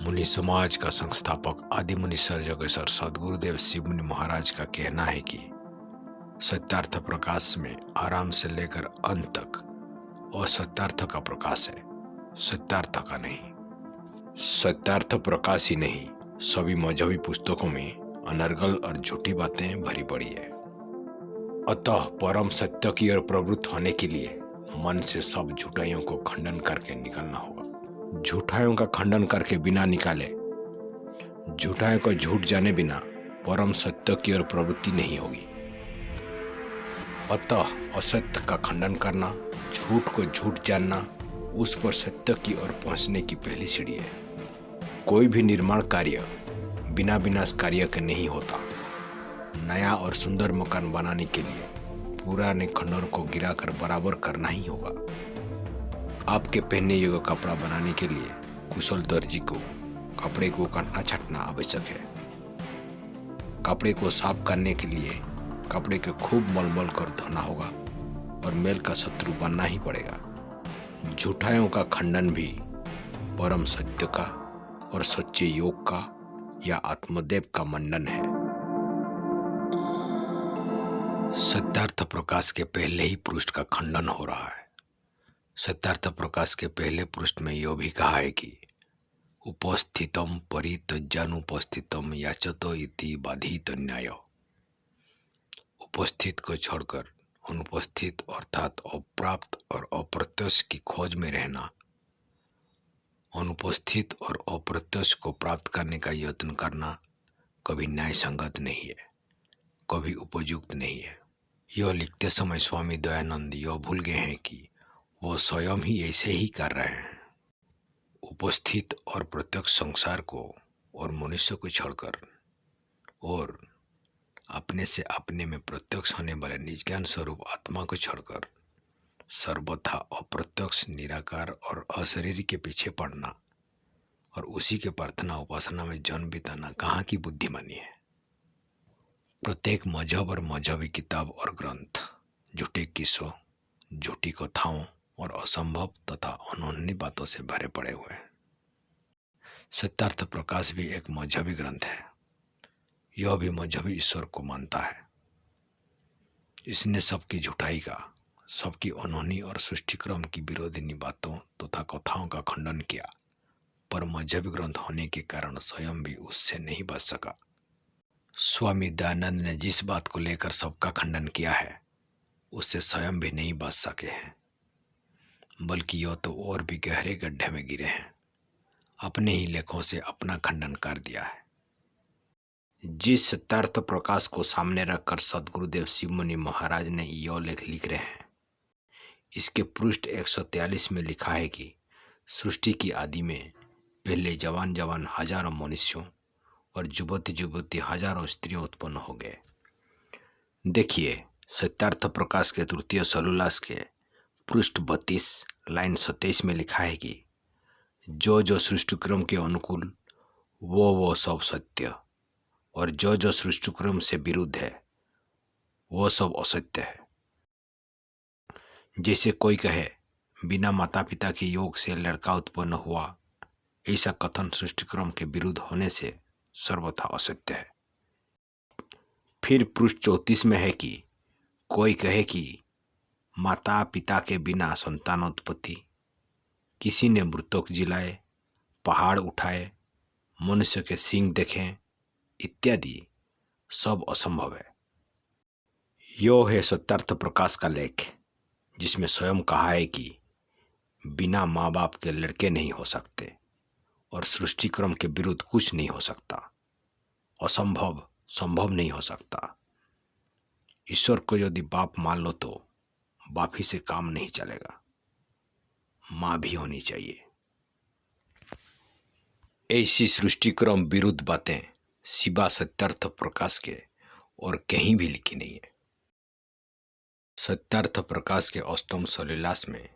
मुनि समाज का संस्थापक आदि मुनि सर्जगेश्वर सदगुरुदेव शिव मुनि महाराज का कहना है कि सत्यार्थ प्रकाश में आराम से लेकर अंत तक और सत्यार्थ का प्रकाश है, सत्यार्थ का नहीं। सत्यार्थ प्रकाश ही नहीं, सभी मजहबी पुस्तकों में अनर्गल और झूठी बातें भरी पड़ी है। अतः परम सत्य की ओर प्रवृत्त होने के लिए मन से सब झूठाइयों को खंडन करके निकलना होगा। झूठाइयों का खंडन करके बिना निकाले, झूठाइयों को झूठ जाने बिना परम सत्य की ओर प्रवृत्ति नहीं होगी। अतः असत्य का खंडन करना, झूठ को झूठ जानना, उस पर सत्य की ओर पहुंचने की पहली सीढ़ी है। कोई भी निर्माण कार्य बिना विनाश कार्य के नहीं होता। नया और सुंदर मकान बनाने के लिए पुराने खंडर को गिराकर बराबर करना ही होगा। आपके पहनने योग्य कपड़ा बनाने के लिए कुशल दर्जी को कपड़े को काटना छाटना आवश्यक है। कपड़े को साफ करने के लिए कपड़े को खूब मलमल कर धोना होगा और मेल का शत्रु बनना ही पड़ेगा। झूठाइयों का खंडन भी परम सत्य का और सच्चे योग का या आत्मदेव का मंडन है। सत्यार्थ प्रकाश के पहले ही पृष्ठ का खंडन हो रहा है। सत्यार्थ प्रकाश के पहले पृष्ठ में यह भी कहा है कि उपस्थितम परित्यज्यानुपस्थितम याचतो इति बाधित न्याय। उपस्थित को छोड़कर अनुपस्थित अर्थात अप्राप्त और अप्रत्यक्ष की खोज में रहना, अनुपस्थित और अप्रत्यक्ष को प्राप्त करने का यत्न करना कभी न्याय संगत नहीं है, कभी उपयुक्त नहीं है। यह लिखते समय स्वामी दयानंद यह भूल गए हैं कि वो स्वयं ही ऐसे ही कर रहे हैं। उपस्थित और प्रत्यक्ष संसार को और मनुष्य को छोड़कर और अपने से अपने में प्रत्यक्ष होने वाले निज ज्ञान स्वरूप आत्मा को छोड़कर सर्वथा अप्रत्यक्ष निराकार और अशरीर के पीछे पड़ना और उसी के प्रार्थना उपासना में जन्म बिताना कहाँ की बुद्धिमानी है। प्रत्येक मजहब और मजहबी किताब और ग्रंथ झूठे किस्सों, झूठी कथाओं और असंभव तथा अनहोनी बातों से भरे पड़े हुए हैं। सत्यार्थ प्रकाश भी एक मजहबी ग्रंथ है। यह भी मजहबी ईश्वर को मानता है। इसने सबकी झूठाई का, सबकी अनहोनी और सृष्टिक्रम की विरोधी बातों तथा कथाओं का खंडन किया, पर मजहबी ग्रंथ होने के कारण स्वयं भी उससे नहीं बच सका। स्वामी दयानंद ने जिस बात को लेकर सबका खंडन किया है, उससे स्वयं भी नहीं बच सके हैं, बल्कि यह तो और भी गहरे गड्ढे में गिरे हैं। अपने ही लेखों से अपना खंडन कर दिया है। जिस सत्यार्थ प्रकाश को सामने रखकर सदगुरुदेव शिव मुनि महाराज ने यह लेख लिख रहे हैं, इसके पृष्ठ 143 में लिखा है कि सृष्टि की आदि में पहले जवान जवान हजारों मनुष्यों और युवती युवती हजारों स्त्रियों उत्पन्न हो गए। देखिए, सत्यार्थ प्रकाश के तृतीय सलुलास के पृष्ठ 32 लाइन 27 में लिखा है कि जो जो सृष्टिक्रम के अनुकूल वो सब सत्य, और जो जो सृष्टिक्रम से विरुद्ध है वो सब असत्य है। जैसे कोई कहे बिना माता पिता के योग से लड़का उत्पन्न हुआ, ऐसा कथन सृष्टिक्रम के विरुद्ध होने से सर्वथा असत्य है। फिर पृष्ठ 34 में है कि कोई कहे कि माता पिता के बिना संतानोत्पत्ति, किसी ने मृतक जिलाए, पहाड़ उठाए, मनुष्य के सींग देखें इत्यादि सब असंभव है। यो है सत्यार्थ प्रकाश का लेख, जिसमें स्वयं कहा है कि बिना माँ बाप के लड़के नहीं हो सकते और सृष्टिक्रम के विरुद्ध कुछ नहीं हो सकता। असंभव संभव नहीं हो सकता। ईश्वर को यदि बाप मान लो तो बाप ही से काम नहीं चलेगा, माँ भी होनी चाहिए। ऐसी सृष्टिक्रम विरुद्ध बातें सिवा सत्यार्थ प्रकाश के और कहीं भी लिखी नहीं है। सत्यार्थ प्रकाश के अष्टम सलिलास में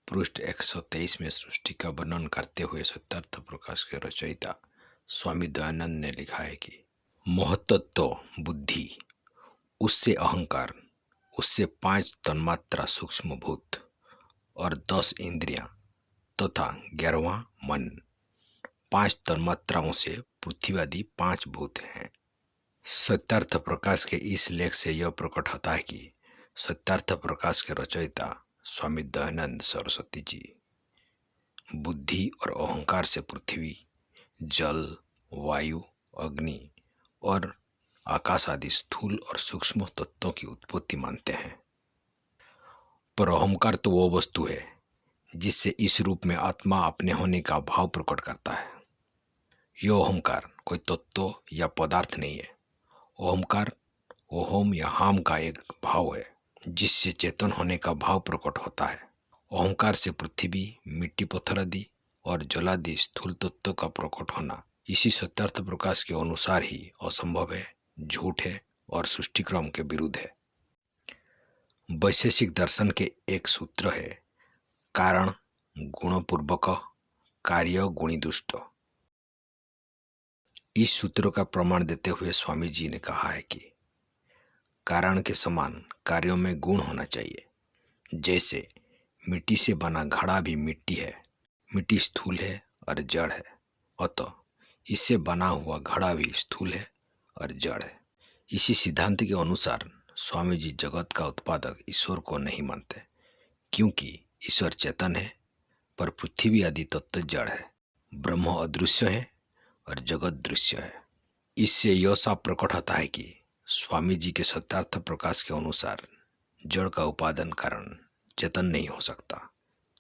पृष्ठ 123 में सृष्टि का वर्णन करते हुए सत्यार्थ प्रकाश के रचयिता स्वामी दयानंद ने लिखा है कि महत्त्व बुद्धि, उससे अहंकार, उससे 5 तन्मात्रा सूक्ष्म भूत और 10 इंद्रियां तथा 11वां मन, 5 तन्मात्राओं से पृथ्वी आदि 5 भूत हैं। सत्यार्थ प्रकाश के इस लेख से यह प्रकट होता है कि सत्यार्थ प्रकाश के रचयिता स्वामी दयानंद सरस्वती जी बुद्धि और अहंकार से पृथ्वी, जल, वायु, अग्नि और आकाश आदि स्थूल और सूक्ष्म तत्वों की उत्पत्ति मानते हैं। पर अहंकार तो वो वस्तु है जिससे इस रूप में आत्मा अपने होने का भाव प्रकट करता है। यह अहंकार कोई तत्व या पदार्थ नहीं है। अहंकार ओहम या हाम का एक भाव है जिससे चेतन होने का भाव प्रकट होता है। अहंकार से पृथ्वी, मिट्टी, पत्थर आदि और जलादि स्थूल तत्व का प्रकट होना इसी सत्यार्थ प्रकाश के अनुसार ही असंभव है, झूठ है और सृष्टिक्रम के विरुद्ध है। वैशेषिक दर्शन के एक सूत्र है, कारण गुणपूर्वक, कार्य गुणिदुष्ट। इस सूत्र का प्रमाण देते हुए स्वामी जी ने कहा है कि कारण के समान कार्यों में गुण होना चाहिए। जैसे मिट्टी से बना घड़ा भी मिट्टी है, मिट्टी स्थूल है और जड़ है, अतः इससे बना हुआ घड़ा भी स्थूल है और जड़ है। इसी सिद्धांत के अनुसार स्वामी जी जगत का उत्पादक ईश्वर को नहीं मानते, क्योंकि ईश्वर चेतन है पर पृथ्वी आदि तत्व जड़ है। ब्रह्म अदृश्य है और जगत दृश्य है। इससे यह साफ प्रकट होता है कि स्वामी जी के सत्यार्थ प्रकाश के अनुसार जड़ का उपादान कारण चेतन नहीं हो सकता,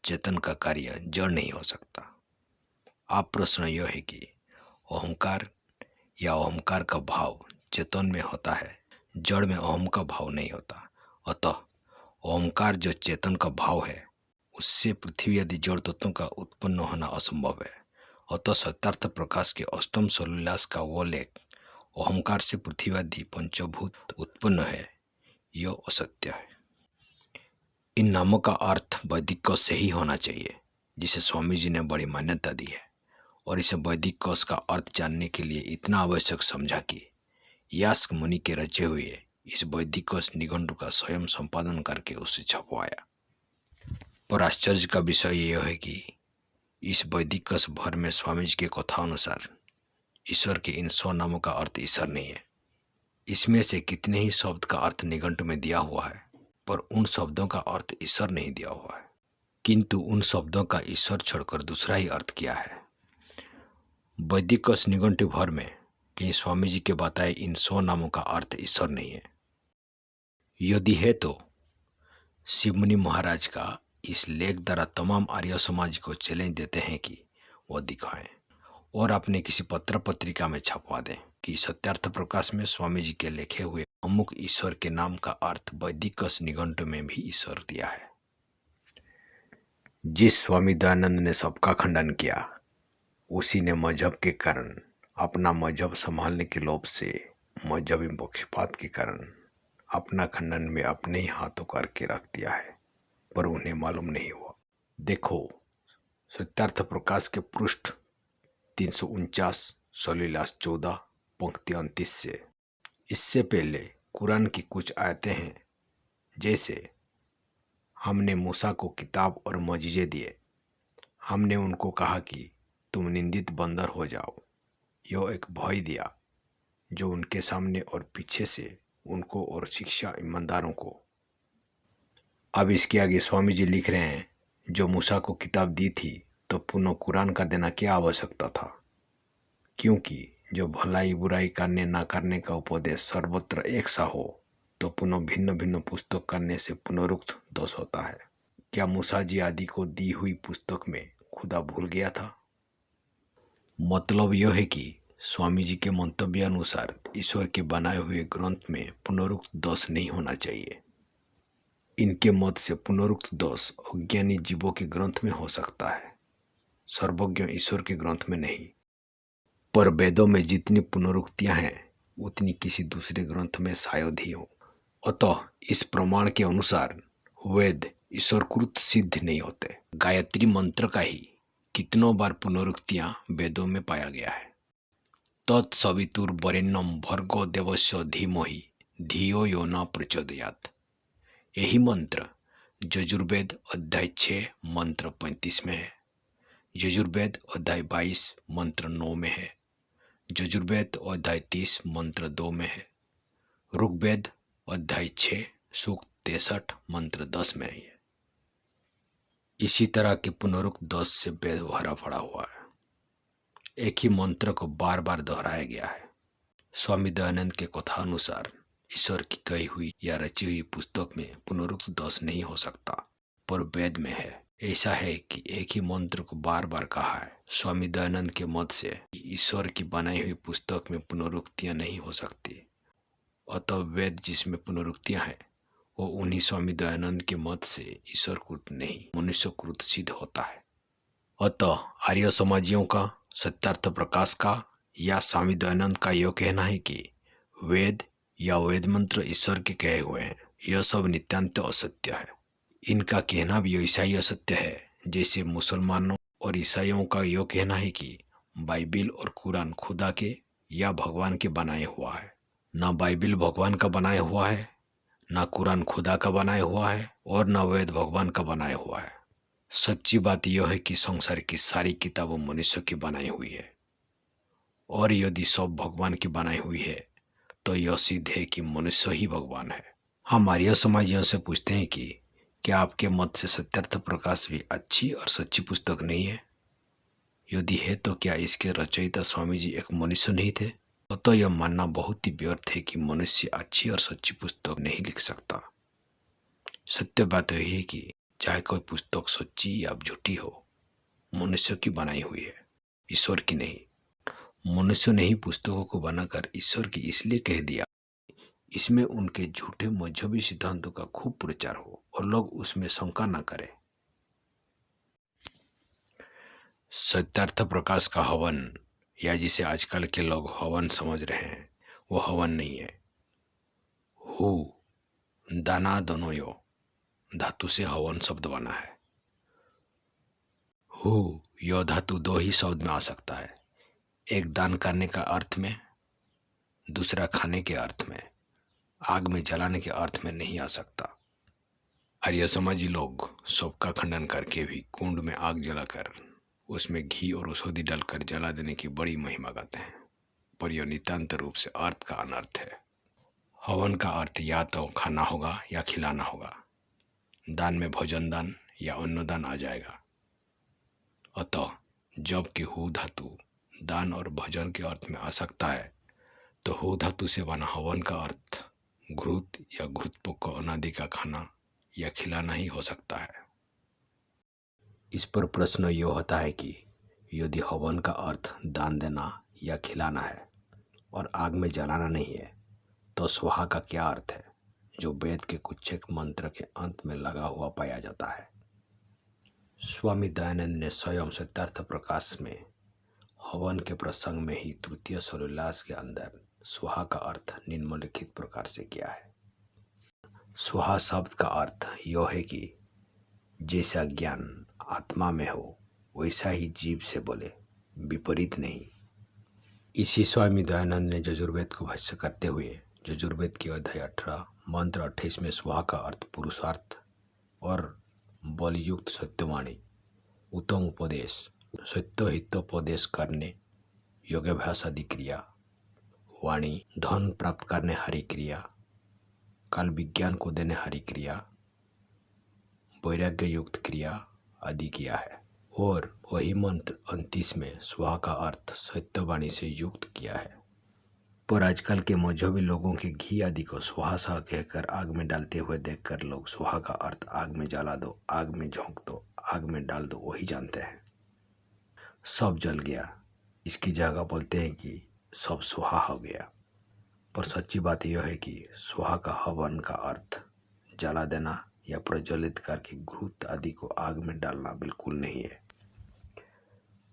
चेतन का कार्य जड़ नहीं हो सकता। आप प्रश्न यह है कि अहंकार या अहंकार का भाव चेतन में होता है, जड़ में अहम का भाव नहीं होता। अतः अहंकार जो चेतन का भाव है उससे पृथ्वी आदि जड़ तत्वों का उत्पन्न होना असंभव है। अतः सत्यार्थ प्रकाश के अष्टम सरोल्लास का वो लेख अहंकार से पृथ्वी आदि पंचभूत उत्पन्न है, यह असत्य है। इन नामों का अर्थ वैदिक कोश से ही होना चाहिए, जिसे स्वामी जी ने बड़ी मान्यता दी है, और इसे वैदिक कोश का अर्थ जानने के लिए इतना आवश्यक समझा कि यास्क मुनि के रचे हुए इस वैदिक कोश निघंटु का स्वयं संपादन करके उसे छपवाया। पर आश्चर्य का विषय यह है कि इस वैदिक कोश भर में स्वामी जी के कथानुसार ईश्वर के इन 100 नामों का अर्थ ईश्वर नहीं है। इसमें से कितने ही शब्द का अर्थ निघंटु में दिया हुआ है, पर उन शब्दों का अर्थ ईश्वर नहीं दिया हुआ है, किंतु उन शब्दों का ईश्वर छोड़कर दूसरा ही अर्थ किया है। वैदिक कोश निघंटु भर में कहीं स्वामी जी के बताए इन 100 नामों का अर्थ ईश्वर नहीं है। यदि है तो शिवमुनि महाराज का इस लेख द्वारा तमाम आर्य समाज को चैलेंज देते हैं कि वह दिखाएं और अपने किसी पत्र पत्रिका में छपवा दें कि सत्यार्थ प्रकाश में स्वामी जी के लिखे हुए अमुक ईश्वर के नाम का अर्थ वैदिक कोश निघंटु में भी ईश्वर दिया है। जिस स्वामी दयानंद ने सबका खंडन किया, उसी ने मजहब के कारण, अपना मजहब संभालने के लोभ से, मजहबी पक्षपात के कारण अपना खंडन में अपने ही हाथों करके रख दिया है, पर उन्हें मालूम नहीं हुआ। देखो सत्यार्थ प्रकाश के पृष्ठ 349 सलीलास 14 पंक्ति 29 से। इससे पहले कुरान की कुछ आयतें हैं, जैसे हमने मूसा को किताब और मौजिज़े दिए, हमने उनको कहा कि तुम निंदित बंदर हो जाओ। यह एक भय दिया जो उनके सामने और पीछे से उनको और शिक्षा ईमानदारों को। अब इसके आगे स्वामी जी लिख रहे हैं, जो मूसा को किताब दी थी तो पुनः कुरान का देना क्या आवश्यकता था, क्योंकि जो भलाई बुराई करने ना करने का उपदेश सर्वत्र एक सा हो तो पुनः भिन्न भिन्न पुस्तक करने से पुनरुक्त दोष होता है। क्या मूसा जी आदि को दी हुई पुस्तक में खुदा भूल गया था? मतलब यह है कि स्वामी जी के मंतव्य अनुसार ईश्वर के बनाए हुए ग्रंथ में पुनरुक्त दोष नहीं होना चाहिए। इनके मत से पुनरुक्त दोष अज्ञानी जीवों के ग्रंथ में हो सकता है, सर्वज्ञ ईश्वर के ग्रंथ में नहीं। पर वेदों में जितनी पुनरुक्तियां हैं उतनी किसी दूसरे ग्रंथ में शायद ही हो। अतः इस प्रमाण के अनुसार वेद ईश्वरकृत सिद्ध नहीं होते। गायत्री मंत्र का ही कितनों बार पुनरुक्तियां वेदों में पाया गया है। तत्सवितुर्वरेण्यं भर्गो देवस्य धीमहि धियो यो न प्रचोदयात्। यही मंत्र यजुर्वेद अध्याय 6 मंत्र 35 में है, यजुर्वेद अध्याय 22 मंत्र 9 में है। यजुर्वेद अध्याय 30 मंत्र 2 में है। ऋग्वेद अध्याय 6 सूक्त 63 मंत्र 10 में है। इसी तरह के पुनरुक्त 10 से वेद भरा पड़ा हुआ है। एक ही मंत्र को बार बार दोहराया गया है। स्वामी दयानंद के कथानुसार ईश्वर की कही हुई या रची हुई पुस्तक में पुनरुक्त 10 नहीं हो सकता, पर वेद में है। ऐसा है कि एक ही मंत्र को बार बार कहा है। स्वामी दयानंद के मत से ईश्वर की बनाई हुई पुस्तक में पुनरुक्तियां नहीं हो सकती। अतः वेद जिसमें पुनरुक्तियां हैं वो उन्हीं स्वामी दयानंद के मत से ईश्वरकृत नहीं मनुष्यकृत सिद्ध होता है। अतः आर्य समाजियों का, सत्यार्थ प्रकाश का या स्वामी दयानंद का यह कहना है कि वेद या वेद मंत्र ईश्वर के कहे हुए हैं, यह सब नित्यांत असत्य है। इनका कहना भी ऐसा ही असत्य है जैसे मुसलमानों और ईसाइयों का यह कहना है कि बाइबिल और कुरान खुदा के या भगवान के बनाए हुआ है। ना बाइबिल भगवान का बनाया हुआ है, ना कुरान खुदा का बनाया हुआ है और ना वेद भगवान का बनाया हुआ है। सच्ची बात यह है कि संसार की सारी किताबें मनुष्य की बनाई हुई है, और यदि सब भगवान की बनाई हुई है तो यह सिद्ध है कि मनुष्य ही भगवान है। हम आर्य समाजियों से पूछते हैं कि क्या आपके मत से सत्यार्थ प्रकाश भी अच्छी और सच्ची पुस्तक नहीं है? यदि है तो क्या इसके रचयिता स्वामी जी एक मनुष्य नहीं थे? तो यह मानना बहुत ही व्यर्थ है कि मनुष्य अच्छी और सच्ची पुस्तक नहीं लिख सकता। सत्य बात यह है कि चाहे कोई पुस्तक सच्ची या झूठी हो, मनुष्य की बनाई हुई है, ईश्वर की नहीं। मनुष्य ने ही पुस्तकों को बनाकर ईश्वर की इसलिए कह दिया इसमें उनके झूठे मजहबी सिद्धांतों का खूब प्रचार हो और लोग उसमें शंका न करें। सत्यार्थ प्रकाश का हवन, या जिसे आजकल के लोग हवन समझ रहे हैं, वो हवन नहीं है। हु दाना दोनों धातु से हवन शब्द बना है। हु यह धातु दो ही शब्द में आ सकता है, एक दान करने का अर्थ में, दूसरा खाने के अर्थ में। आग में जलाने के अर्थ में नहीं आ सकता। आर्य समाजी लोग सबका खंडन करके भी कुंड में आग जलाकर उसमें घी और औषधि डालकर जला देने की बड़ी महिमा गाते हैं, पर यह नितांत रूप से अर्थ का अनर्थ है। हवन का अर्थ या तो खाना होगा या खिलाना होगा। दान में भोजन दान या अन्नदान आ जाएगा। अतः जबकि हु धातु दान और भोजन के अर्थ में आ सकता है, तो हु धातु से बना हवन का अर्थ घृत या घृतपोक को अनादि का खाना या खिलाना ही हो सकता है। इस पर प्रश्न यह होता है कि यदि हवन का अर्थ दान देना या खिलाना है और आग में जलाना नहीं है, तो स्वाहा का क्या अर्थ है, जो वेद के कुछ एक मंत्र के अंत में लगा हुआ पाया जाता है। स्वामी दयानंद ने स्वयं सत्यार्थ प्रकाश में हवन के प्रसंग में ही तृतीय सरोल्लास के अंदर स्वाहा का अर्थ निम्नलिखित प्रकार से किया है। स्वाहा शब्द का अर्थ यह है कि जैसा ज्ञान आत्मा में हो वैसा ही जीव से बोले, विपरीत नहीं। इसी स्वामी दयानंद ने यजुर्वेद को भाष्य करते हुए यजुर्वेद के अध्याय 18 मंत्र 28 में स्वाहा का अर्थ पुरुषार्थ और बलयुक्त सत्यवाणी, उत्तम उपदेश, सत्य हितोपदेश करने, योगाभ्यास आदि क्रिया, वाणी, धन प्राप्त करने हरि क्रिया, काल विज्ञान को देने हरि क्रिया, वैराग्य युक्त क्रिया आदि किया है। और वही मंत्र 29 में स्वाहा का अर्थ सत्यवाणी से युक्त किया है। पर आजकल के मजहबी लोगों के घी आदि को स्वाहा सा कहकर आग में डालते हुए देखकर लोग स्वाहा का अर्थ आग में जला दो, आग में झोंक दो, आग में डाल दो वही जानते हैं। सब जल गया, इसकी जगह बोलते हैं कि सब स्वाहा हो गया। पर सच्ची बात यह है कि स्वाहा का हवन का अर्थ जला देना या प्रज्वलित करके घृत आदि को आग में डालना बिल्कुल नहीं है।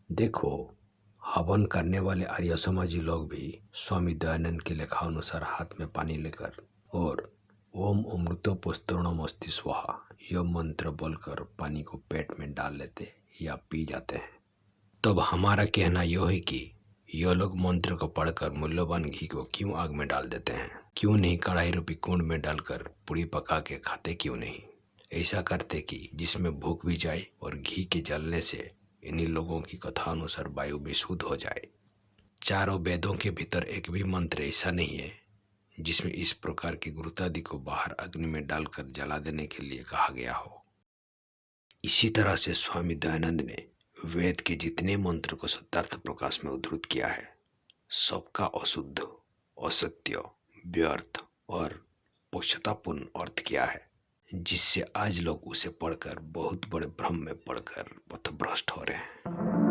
देखो, हवन करने वाले आर्य समाजी लोग भी स्वामी दयानंद के लेखा अनुसार हाथ में पानी लेकर और ओम अमृतो पुस्तर्णमस्ति स्वाहा यह मंत्र बोलकर पानी को पेट में डाल लेते या पी जाते हैं। तब हमारा कहना यह है कि यह लोग मंत्र को पढ़कर मूल्यवान घी को क्यों आग में डाल देते हैं? क्यों नहीं कढ़ाई रूपी कुंड में डालकर पूरी पका के खाते क्यों नहीं? ऐसा करते कि जिसमें भूख भी जाए और घी के जलने से इन्हीं लोगों की कथा अनुसार वायु भी शुद्ध हो जाए। चारों वेदों के भीतर एक भी मंत्र ऐसा नहीं है जिसमें इस प्रकार की गुरुतादि को बाहर अग्नि में डालकर जला देने के लिए कहा गया हो। इसी तरह से स्वामी दयानंद ने वेद के जितने मंत्र को शुद्धार्थ प्रकाश में उद्धृत किया है, सबका अशुद्ध, असत्य, व्यर्थ और पक्षतापूर्ण अर्थ किया है, जिससे आज लोग उसे पढ़कर बहुत बड़े भ्रम में पड़कर पथभ्रष्ट हो रहे हैं।